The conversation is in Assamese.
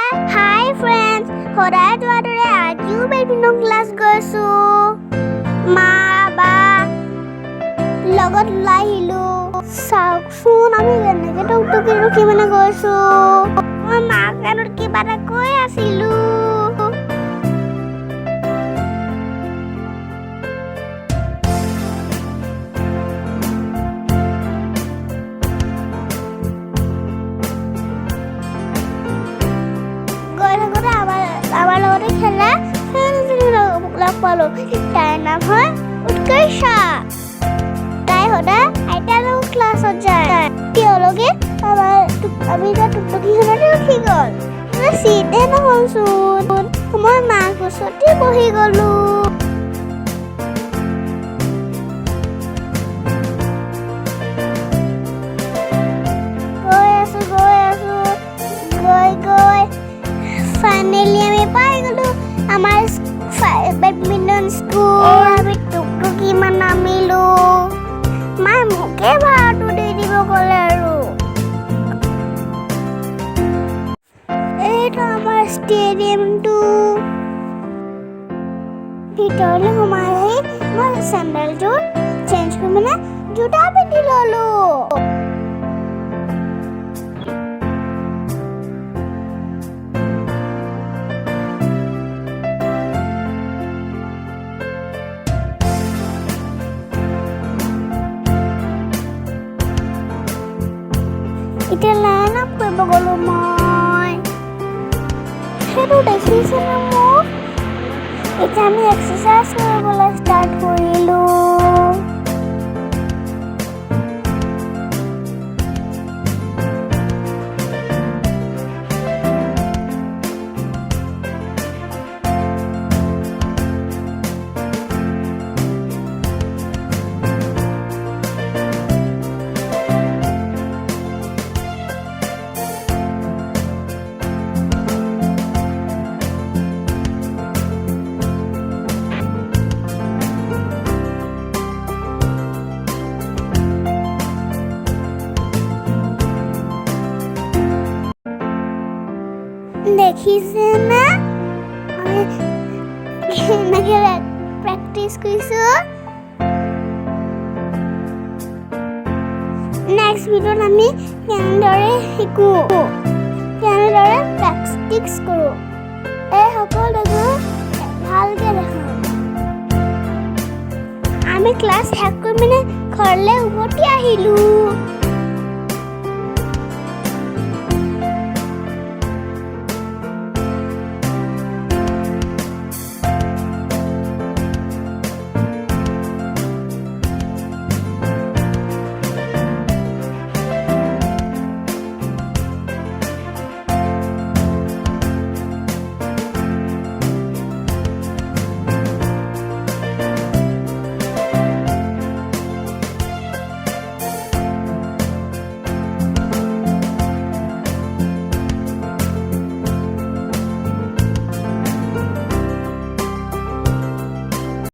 Hi friends, সদায় যোৱাৰ দৰে আজিও বেডমিণ্টন ক্লাছ গৈছো। মা বা লগত ওলাই আহিলো। চাওকচোন আমি কেনেকে টকটকি ৰখি গৈছো। মই মাক কাণত কিবা এটা কৈ আছিলো। আমাৰ লগতে খেলা লগ পালো। তাইৰ নাম হয় উৎকৰ্ষা। তাই সদায় আইতাৰ লগত ক্লাছত যায়। তেওঁলোকে আমি টুকটুকিখনতে উঠি গ'ল। চিটে নহ'লচোন। মই মাক ওচৰতে বহি গ'লো। Finally আমি পাই গলো আমাৰ বেডমিণ্টন স্কুল। আমি টুকটুকি মান নামিলো। মায়ে মোকে ভাড়াটো দি দিব ক'লে আৰু। এইটো আমাৰ ষ্টেডিয়ামটো। ভিতৰলৈ সোমাই আহি মই চেণ্ডেলযোৰ চেঞ্জ কৰি জোতা পিন্ধি ললো। এতিয়া লাইন আপ কৰিব গ'লো মই। সেইটো দেখিছেনে মোক? এতিয়া আমি এক্সাৰচাইজ কৰিবলৈ ষ্টাৰ্ট কৰিলো। দেখিছে না আমি কেনেকে প্ৰেক্টিচ কৰিছো। নেক্সট ভিডিঅ'ত আমি কেনেদৰে শিকো, কেনেদৰে প্ৰেক্টিচ কৰো, এই সকলোবোৰ ভালকে দেখো। আমি ক্লাছ শেষ কৰি ঘৰলৈ উভতি আহিলো।